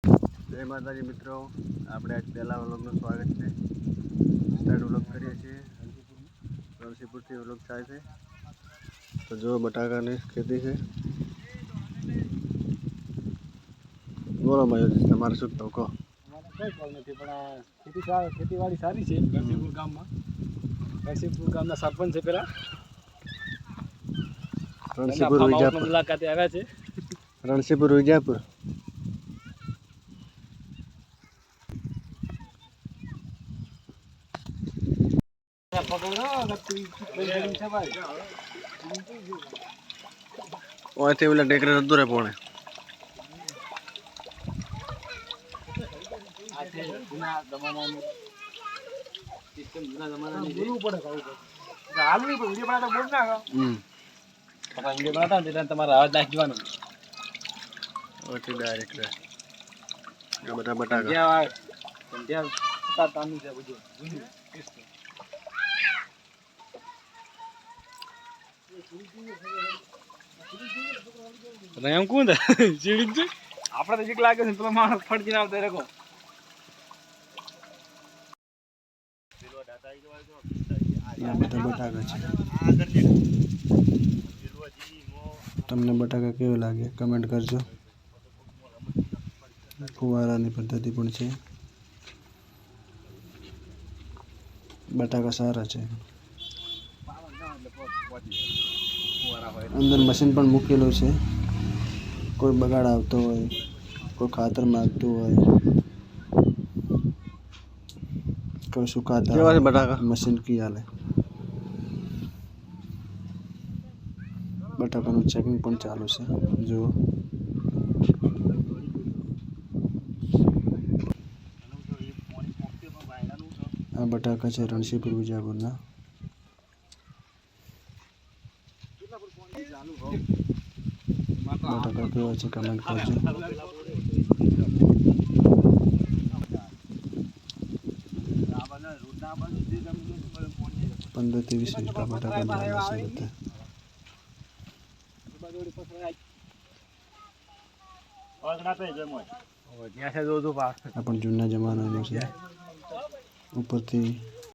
જય માતાજી મિત્રો, આપણે આજ પહેલા વ્લોગનું સ્વાગત છે. સ્ટાર્ટ વ્લોગ કરીએ છીએ. રણસીપુરથી વ્લોગ થાય છે. તો જો બટાકાની ખેતી છે. બોલો મયુરજી, તમારે શું કહો? કોઈ ભાવ નથી, પણ આ ખેતીવાડી સારી છે. રણસીપુર ગામમાં રણસીપુર ગામના સરપંચ છે પેલા રણસીપુર ફાર્મ હાઉસમાં વિજાપુર, મુલાકાતે આવ્યા છે. રણસીપુર વિજાપુર. ઓયથી ઓલા ટેકરે નતું રે પોણે. જૂના જમાનાની સિસ્ટમ, જૂના જમાનાની બોલવું પડે. હાલ નહીં પણ વિડીયો બનાવતા બોલ ના વિડીયો બનાવતા ને તમારે અવાજ નાખી જવાનો. ઓયથી ડાયરેક્ટ રે આ બધા બટાકા. છે બધું એમ કોણ સીડી છે આપણે તો શીખ લાગે છે. પેલો માણસ ફટકીને આવતો રેખો આ બધા બટાકા છે. તમને બટાકા કેવું લાગે કમેન્ટ કરજો. ફુવારાની પદ્ધતિ પણ છે. બટાકા સારા છે. અંદર મશીન પણ મૂકેલું છે. કોઈ બગાડ આવતો હોય, કોઈ ખાતર માગતું હોય, કોઈ સુકાતા કેવા છે બટાકા મશીન કી હાલે. બટાકાનું ચેકિંગ પણ ચાલુ છે. જુઓ આ બટાકા છે રણસીપુર વિજાપુરના. બટાકા કેવા છે કમેન્ટ કરજો. 15 થી 20 વીઘા બટાકા લેવાના છે બધા. આ પણ જૂના જમાનાનું છે. ઉપરથી